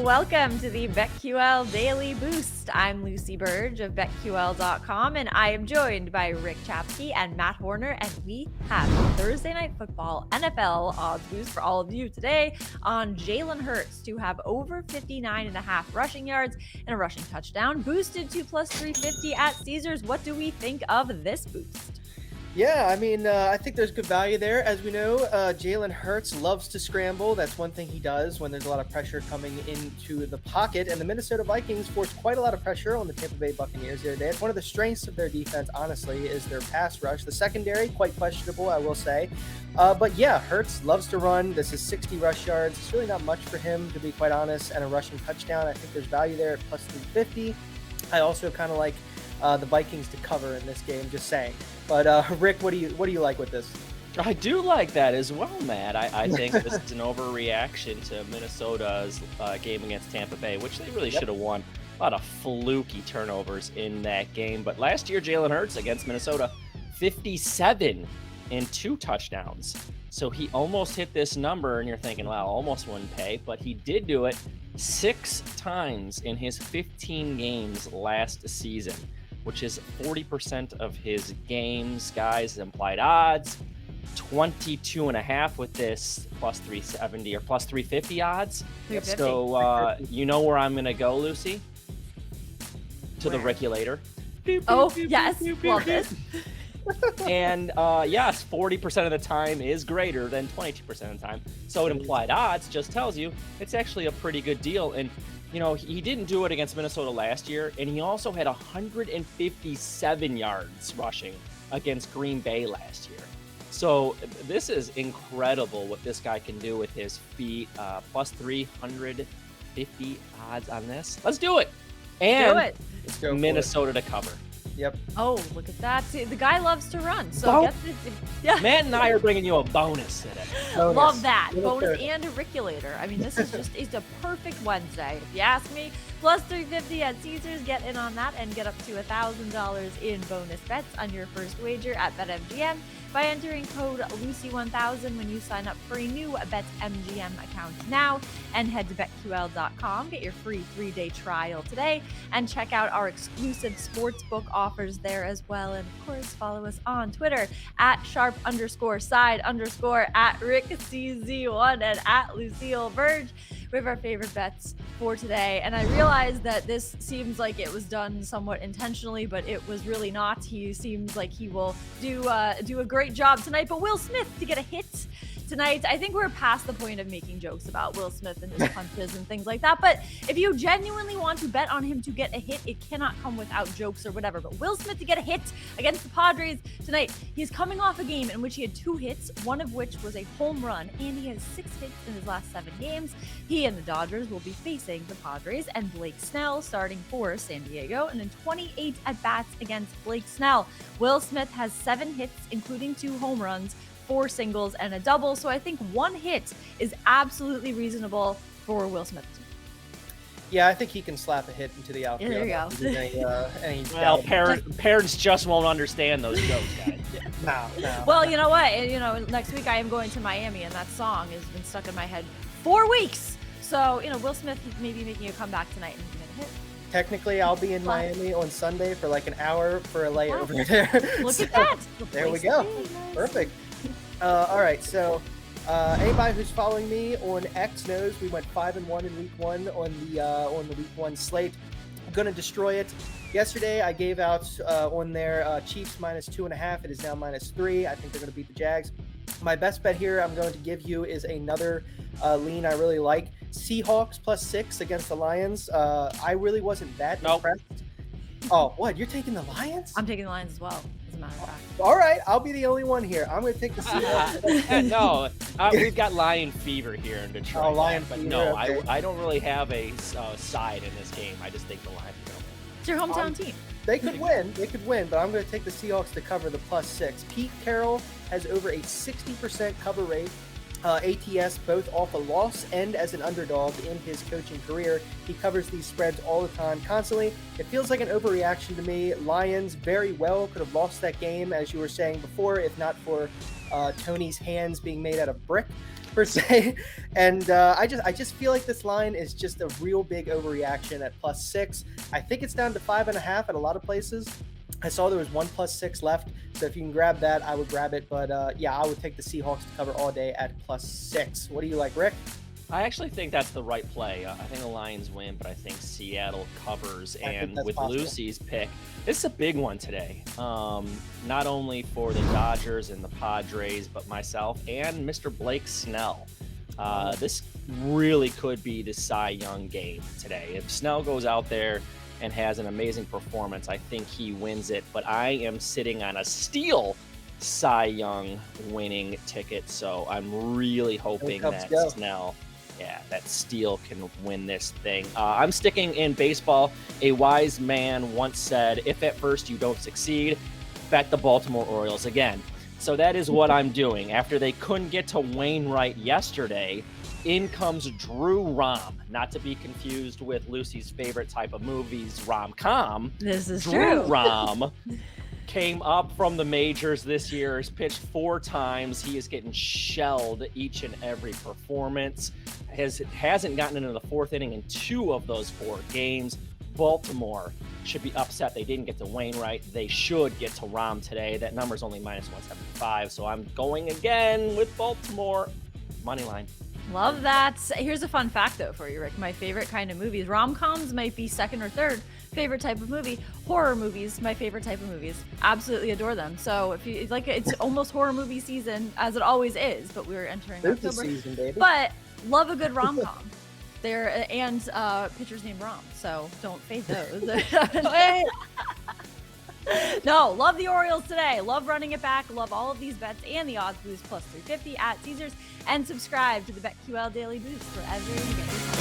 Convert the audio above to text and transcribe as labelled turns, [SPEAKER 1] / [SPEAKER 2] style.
[SPEAKER 1] welcome to the BetQL Daily Boost. I'm Lucy Burge of BetQL.com, and I am joined by Rick Chapsky and Matt Horner, and we have Thursday Night Football NFL odds boost for all of you today on Jalen Hurts to have over 59.5 rushing yards and a rushing touchdown, boosted to plus 350 at Caesars. What do we think of this boost?
[SPEAKER 2] Yeah, I think there's good value there. As we know, Jalen Hurts loves to scramble. That's one thing he does when there's a lot of pressure coming into the pocket. And the Minnesota Vikings forced quite a lot of pressure on the Tampa Bay Buccaneers the other day. It's one of the strengths of their defense, honestly, is their pass rush. The secondary, quite questionable, I will say. But yeah, Hurts loves to run. This is 60 rush yards. It's really not much for him, to be quite honest, and a rushing touchdown. I think there's value there at plus 350. I also kind of like the Vikings to cover in this game, just saying. But Rick, what do you like with this?
[SPEAKER 3] I do like that as well, Matt. I think this is an overreaction to Minnesota's game against Tampa Bay, which they really should have won. A lot of fluky turnovers in that game. But last year, Jalen Hurts against Minnesota, 57 and 2 touchdowns. So he almost hit this number, and you're thinking, wow, almost wouldn't pay. But he did do it 6 times in his 15 games last season, which is 40% of his games, guys. Implied odds, 22.5 with this plus 370 or plus 350 odds.
[SPEAKER 1] 350.
[SPEAKER 3] So you know where I'm going to go, Lucy? To the regulator.
[SPEAKER 1] Oh, yes. Love this.
[SPEAKER 3] And yes, 40% of the time is greater than 22% of the time. So implied odds just tells you it's actually a pretty good deal. And you know, he didn't do it against Minnesota last year, and he also had 157 yards rushing against Green Bay last year. So this is incredible what this guy can do with his feet. Plus 350 odds on this. Let's do it. And
[SPEAKER 2] Let's go
[SPEAKER 3] Minnesota to cover.
[SPEAKER 2] Yep.
[SPEAKER 1] Oh, look at that. See, the guy loves to run. So get this. Yeah.
[SPEAKER 3] Matt and I are bringing you a bonus today.
[SPEAKER 1] Love that. Bonus and a regulator. I mean, this is it's a perfect Wednesday. If you ask me, plus 350 at Caesars. Get in on that and get up to $1,000 in bonus bets on your first wager at BetMGM by entering code Lucy1000 when you sign up for a new BetMGM account now, and head to BetQL.com. Get your free 3-day trial today and check out our exclusive sportsbook offers there as well. And of course, follow us on Twitter at @sharp_side_ at RickCZ1 and at Lucille Verge. We have our favorite bets for today, and I realized that this seems like it was done somewhat intentionally, but it was really not. He seems like he will do a great job tonight. But Will Smith to get a hit tonight. I think we're past the point of making jokes about Will Smith and his punches and things like that. But if you genuinely want to bet on him to get a hit, it cannot come without jokes or whatever. But Will Smith to get a hit against the Padres tonight. He's coming off a game in which he had 2 hits, one of which was a home run, and he has 6 hits in his last 7 games. He and the Dodgers will be facing the Padres and Blake Snell starting for San Diego, and in 28 at-bats against Blake Snell, Will Smith has 7 hits, including 2 home runs, 4 singles, and a double. So I think 1 hit is absolutely reasonable for Will Smith.
[SPEAKER 2] Yeah, I think he can slap a hit into the outfield.
[SPEAKER 1] Yeah, there you go.
[SPEAKER 3] Well, parents just won't understand those jokes, guys.
[SPEAKER 2] No.
[SPEAKER 1] Well, you know what? Next week I am going to Miami, and that song has been stuck in my head 4 weeks. So, Will Smith may be making a comeback tonight and get a hit.
[SPEAKER 2] Technically, I'll be in Miami on Sunday for like an hour for a layover there.
[SPEAKER 1] Look at that.
[SPEAKER 2] There we go. Perfect. All right, so anybody who's following me on X knows we went 5-1 in week 1 on the week 1 slate. I'm gonna destroy it. Yesterday, I gave out on their Chiefs -2.5. It is now -3. I think they're gonna beat the Jags. My best bet here I'm going to give you is another lean I really like. Seahawks +6 against the Lions. I really wasn't that impressed. Oh, what? You're taking the Lions?
[SPEAKER 1] I'm taking the Lions as well, as a matter of fact.
[SPEAKER 2] All right, I'll be the only one here. I'm going to take the Seahawks.
[SPEAKER 3] No, we've got Lion fever here in Detroit.
[SPEAKER 2] Oh, Lion
[SPEAKER 3] but
[SPEAKER 2] fever,
[SPEAKER 3] no,
[SPEAKER 2] okay.
[SPEAKER 3] I don't really have a side in this game. I just think the Lions will.
[SPEAKER 1] It's your hometown team.
[SPEAKER 2] They could win, but I'm going to take the Seahawks to cover the +6. Pete Carroll has over a 60% cover rate. ATS both off a loss and as an underdog in his coaching career. He covers these spreads all the time, constantly. It feels like an overreaction to me. Lions very well could have lost that game, as you were saying before, if not for Tony's hands being made out of brick. per se. And I just feel like this line is just a real big overreaction at +6. I think it's down to 5.5 at a lot of places. I saw there was one +6 left, so if you can grab that, I would grab it. But yeah, I would take the Seahawks to cover all day at +6. What do you like, Rick?
[SPEAKER 3] I actually think that's the right play. I think the Lions win, but I think Seattle covers. And with
[SPEAKER 2] possible.
[SPEAKER 3] Lucy's pick, it's a big one today. Not only for the Dodgers and the Padres, but myself and Mr. Blake Snell. This really could be the Cy Young game today. If Snell goes out there and has an amazing performance, I think he wins it. But I am sitting on a steal Cy Young winning ticket, so I'm really hoping that Snell, that Steele can win this thing. I'm sticking in baseball. A wise man once said, if at first you don't succeed, bet the Baltimore Orioles again. So that is what I'm doing. After they couldn't get to Wainwright yesterday, in comes Drew Rom, not to be confused with Lucy's favorite type of movies, rom-com.
[SPEAKER 1] This is
[SPEAKER 3] Drew
[SPEAKER 1] true.
[SPEAKER 3] Rom came up from the majors this year, has pitched 4 times. He is getting shelled each and every performance. Hasn't gotten into the 4th inning in 2 of those 4 games. Baltimore should be upset they didn't get to Wainwright. They should get to Rom today. That number's only -175, so I'm going again with Baltimore. Money line.
[SPEAKER 1] Love that. Here's a fun fact, though, for you, Rick. My favorite kind of movies. Rom-coms might be second or third favorite type of movie. Horror movies, my favorite type of movies. Absolutely adore them. So if you like, it's almost horror movie season, as it always is, but we're entering October.
[SPEAKER 2] Season, baby.
[SPEAKER 1] But love a good rom-com. There and pitchers named Rom, so don't fade those. No, love the Orioles today. Love running it back. Love all of these bets and the odds boost +350 at Caesars. And subscribe to the BetQL Daily Boost wherever you get your